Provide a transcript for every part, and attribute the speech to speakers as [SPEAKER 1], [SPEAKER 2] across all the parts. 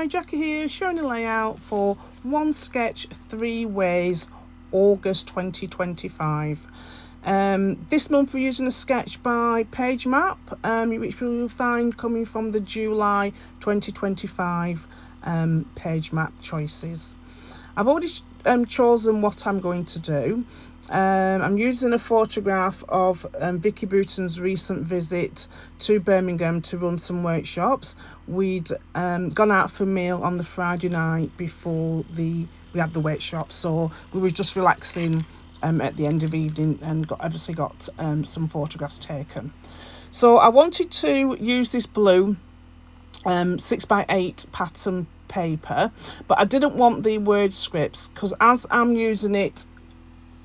[SPEAKER 1] Hi, Jackie here, showing a layout for One Sketch 3 Ways, August 2025. This month we're using a sketch by PageMap, which you'll find coming from the July 2025 PageMap choices. I've already chosen what I'm going to do. I'm using a photograph of Vicky Bruton's recent visit to Birmingham to run some workshops. We'd gone out for a meal on the Friday night before we had the workshop, so we were just relaxing at the end of the evening and obviously got some photographs taken. So I wanted to use this blue 6x8 pattern paper, but I didn't want the word scripts because as I'm using it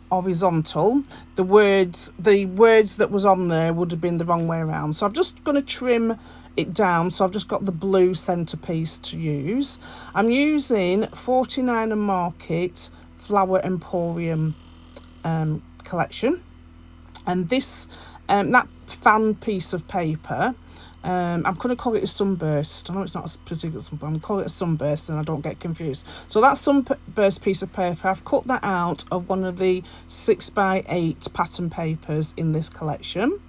[SPEAKER 1] horizontal, the words that was on there would have been the wrong way around. So I'm just going to trim it down. So I've just got the blue centerpiece to use. I'm using 49 and Market Flower Emporium collection, and this that fan piece of paper, I'm going to call it a sunburst. I know it's not a particular sunburst, I'm going to call it a sunburst and I don't get confused. So that sunburst piece of paper, I've cut that out of one of the 6x8 pattern papers in this collection.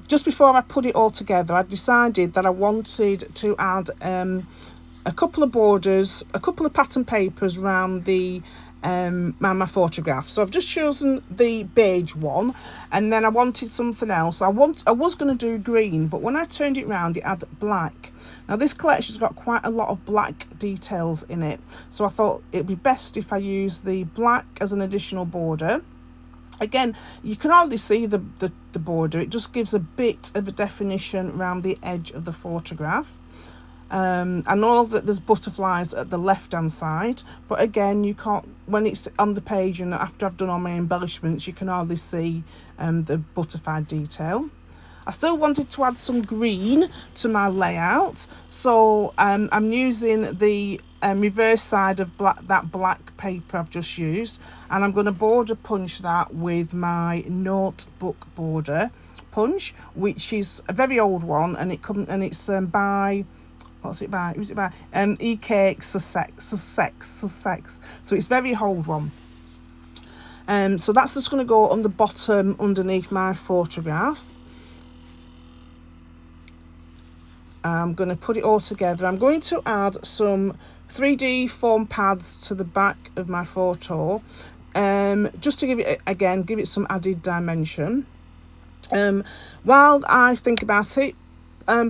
[SPEAKER 1] Just before I put it all together, I decided that I wanted to add a couple of borders, a couple of pattern papers around the my photograph. So I've just chosen the beige one, and then I wanted something else. I was going to do green, but when I turned it round it had black. Now this collection's got quite a lot of black details in it, so I thought it'd be best if I use the black as an additional border. Again, you can hardly see the border, it just gives a bit of a definition around the edge of the photograph. I know that there's butterflies at the left hand side, but again, you can't, when it's on the page and after I've done all my embellishments, you can hardly see the butterfly detail. I still wanted to add some green to my layout, so I'm using the reverse side of that black paper I've just used, and I'm going to border punch that with my notebook border punch, which is a very old one, and it's by, what's it by? Who's it by? EK Sussex. So it's very old one. So that's just going to go on the bottom underneath my photograph. I'm going to put it all together. I'm going to add some 3D foam pads to the back of my photo, just to give it some added dimension. While I think about it,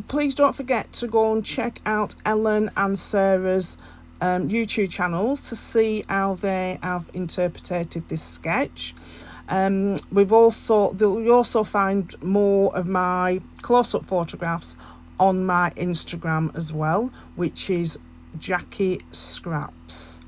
[SPEAKER 1] please don't forget to go and check out Helen and Sarah's YouTube channels to see how they have interpreted this sketch. You'll also find more of my close-up photographs on my Instagram as well, which is Jackie Scraps.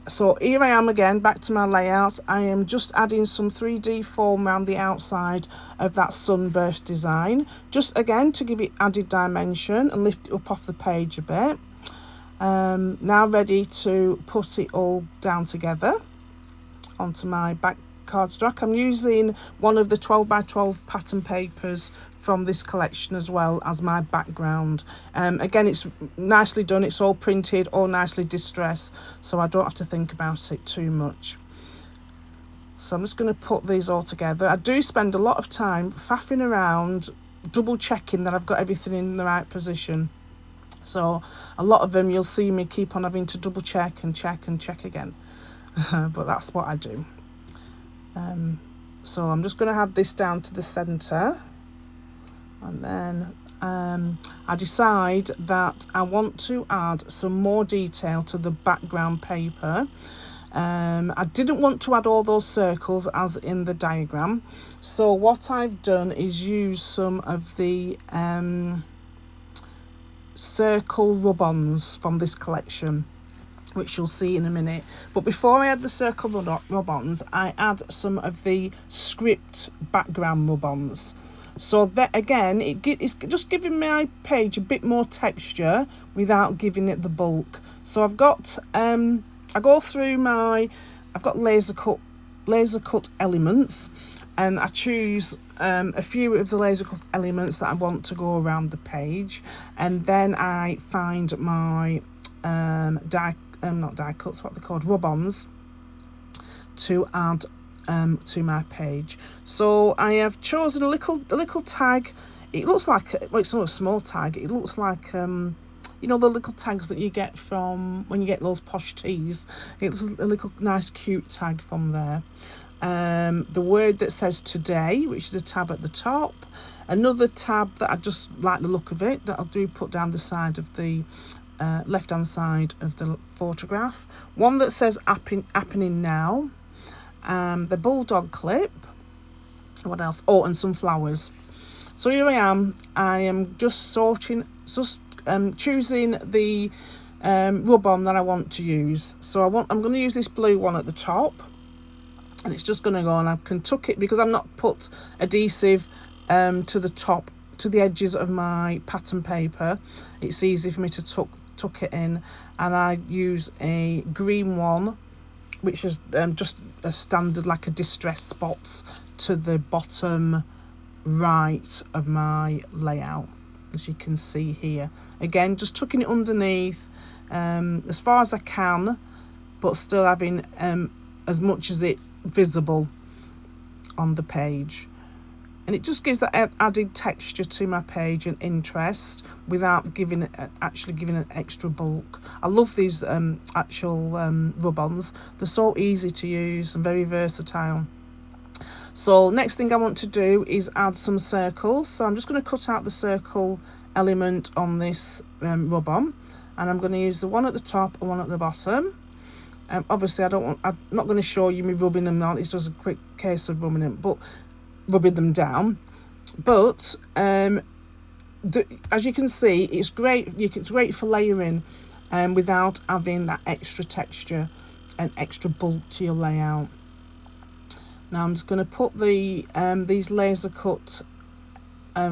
[SPEAKER 1] So here I am again, back to my layout. I am just adding some 3D foam around the outside of that sunburst design, just again to give it added dimension and lift it up off the page a bit. Now ready to put it all down together onto my back cardstock. I'm using one of the 12x12 pattern papers from this collection as well as my background. Again, it's nicely done, it's all printed, all nicely distressed, so I don't have to think about it too much. So I'm just going to put these all together. I do spend a lot of time faffing around, double checking that I've got everything in the right position. So a lot of them you'll see me keep on having to double check and check and check again. But that's what I do. So I'm just going to have this down to the centre, and then I decide that I want to add some more detail to the background paper. I didn't want to add all those circles as in the diagram, so what I've done is use some of the circle rub-ons from this collection, which you'll see in a minute. But before I add the circle rub-ons, I add some of the script background rub-ons. So that again, it's just giving my page a bit more texture without giving it the bulk. So I've got I go through I've got laser cut elements, and I choose a few of the laser cut elements that I want to go around the page, and then I find my not die cuts, what they're called, rub-ons, to add to my page. So I have chosen a little tag. It looks like, well, it's not a small tag. It looks like you know, the little tags that you get from when you get those posh teas. It's a little nice cute tag from there. The word that says today, which is a tab at the top. Another tab that I just like the look of it, that I'll put down the side of the left hand side of the photograph. One that says happening now. The bulldog clip. What else? Oh, and some flowers. So here I am just choosing the rub-on that I want to use. So I'm going to use this blue one at the top, and it's just going to go, and I can tuck it because I've not put adhesive to the top, to the edges of my pattern paper. It's easy for me to tuck it in, and I use a green one, which is just a standard, like a distress spots to the bottom right of my layout, as you can see here. Again, just tucking it underneath as far as I can, but still having as much as it visible on the page. And it just gives that added texture to my page and interest without actually giving an extra bulk. I love these actual rub-ons. They're so easy to use and very versatile. So next thing I want to do is add some circles. So I'm just going to cut out the circle element on this rub-on, and I'm going to use the one at the top and one at the bottom. Obviously I'm not going to show you me rubbing them on. It's just a quick case of rubbing them down, but as you can see, it's great. It's great for layering without having that extra texture and extra bulk to your layout. Now I'm just going to put the these laser cut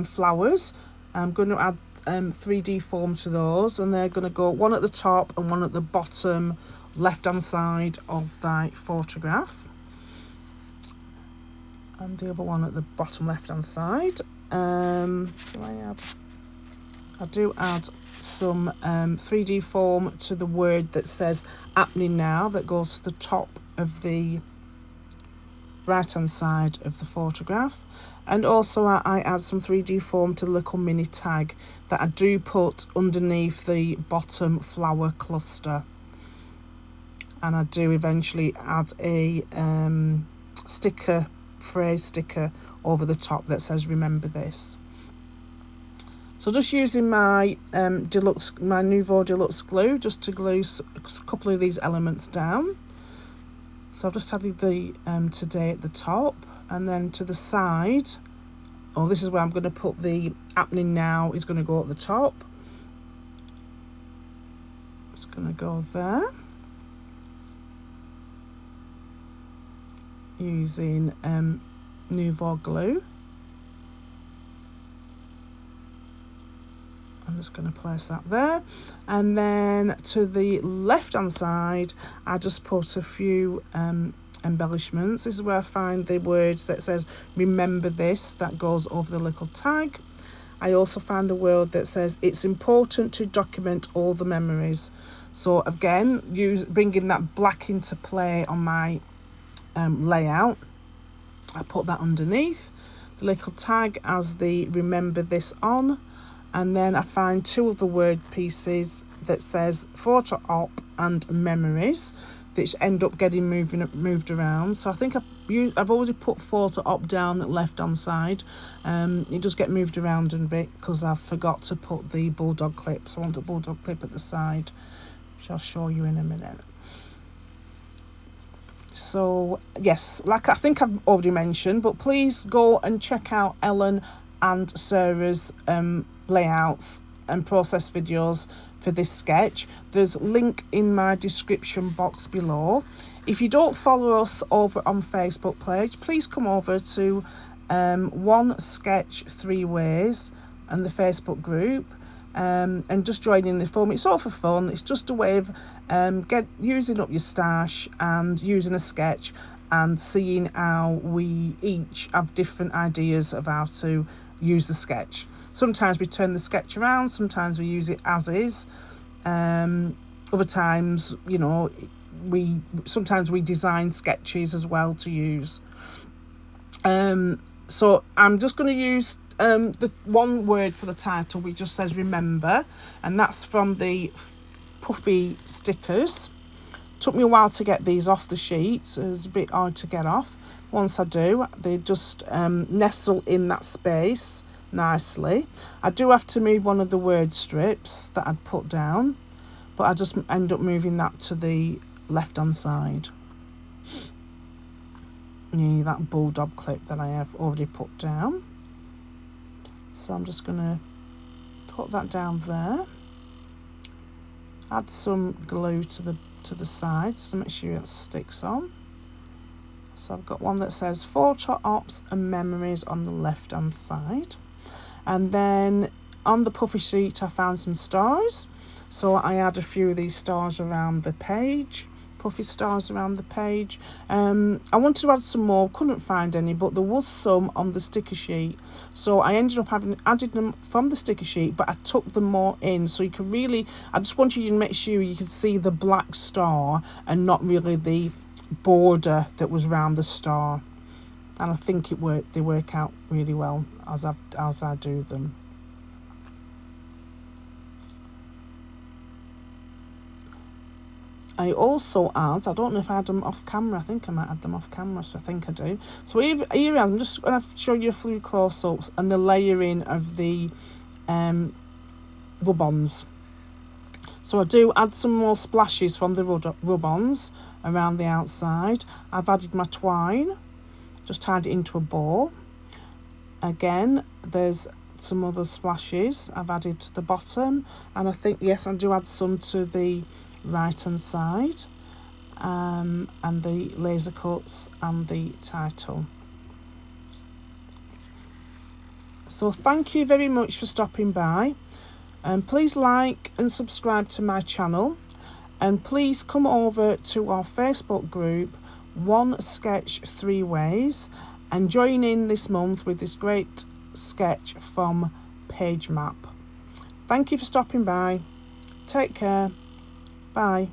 [SPEAKER 1] flowers. I'm going to add 3D form to those, and they're going to go one at the top and one at the bottom left hand side of the photograph, and the other one at the bottom left hand side. I do add some 3D form to the word that says happening now, that goes to the top of the right hand side of the photograph. And also I add some 3D form to the little mini tag that I do put underneath the bottom flower cluster. And I do eventually add a phrase sticker over the top that says remember this. So just using my Nouveau Deluxe glue just to glue a couple of these elements down. So I've just added the today at the top, and then to the side, this is where I'm going to put the happening now, is going to go at the top. It's going to go there. Using Nouveau glue. I'm just going to place that there, and then to the left hand side I just put a few embellishments. This is where I find the words that says remember this, that goes over the little tag. I also found the word that says it's important to document all the memories. So again, bringing that black into play on my layout. I put that underneath the little tag as the remember this on, and then I find two of the word pieces that says photo op and memories, which end up getting moved around. So I think I've already put photo op down at left hand side. It does get moved around a bit because I forgot to put the bulldog clip. So I want a bulldog clip at the side, which I'll show you in a minute. So yes, like I think I've already mentioned, but please go and check out Helen and Sarah's layouts and process videos for this sketch. There's a link in my description box below. If you don't follow us over on Facebook page, please come over to One Sketch Three Ways and the Facebook group, and just join in the fun. It's all for fun. It's just a way of using up your stash and using a sketch and seeing how we each have different ideas of how to use the sketch. Sometimes we turn the sketch around, sometimes we use it as is. Other times, you know, sometimes we design sketches as well to use. So I'm just going to use the one word for the title, which just says remember, and that's from the puffy stickers. Took me a while to get these off the sheet, so it's a bit hard to get off. Once I do, they just nestle in that space nicely. I do have to move one of the word strips that I'd put down, but I just end up moving that to the left hand side. Yeah, that bulldog clip that I have already put down. So I'm just going to put that down there. Add some glue to the sides to make sure it sticks on. So I've got one that says photo ops and memories on the left hand side. And then on the puffy sheet I found some stars. So I add a few of these stars around the page. Puffy stars around the page. I wanted to add some more, couldn't find any, but there was some on the sticker sheet, so I ended up having added them from the sticker sheet, but I took them more in, so you can really, I just wanted you to make sure you can see the black star and not really the border that was around the star, and I think they work out really well as I do them. I also add, I don't know if I had them off camera, I think I might add them off camera, so I think I do. So here I'm just going to show you a few close-ups and the layering of the rub-ons. So I do add some more splashes from the rub-ons around the outside. I've added my twine, just tied it into a bow. Again, there's some other splashes I've added to the bottom, and I think, yes, I do add some to the right hand side, and the laser cuts and the title. So thank you very much for stopping by, and please like and subscribe to my channel, and please come over to our Facebook group One Sketch 3 Ways and join in this month with this great sketch from PageMap. Thank you for stopping by. Take care. Bye.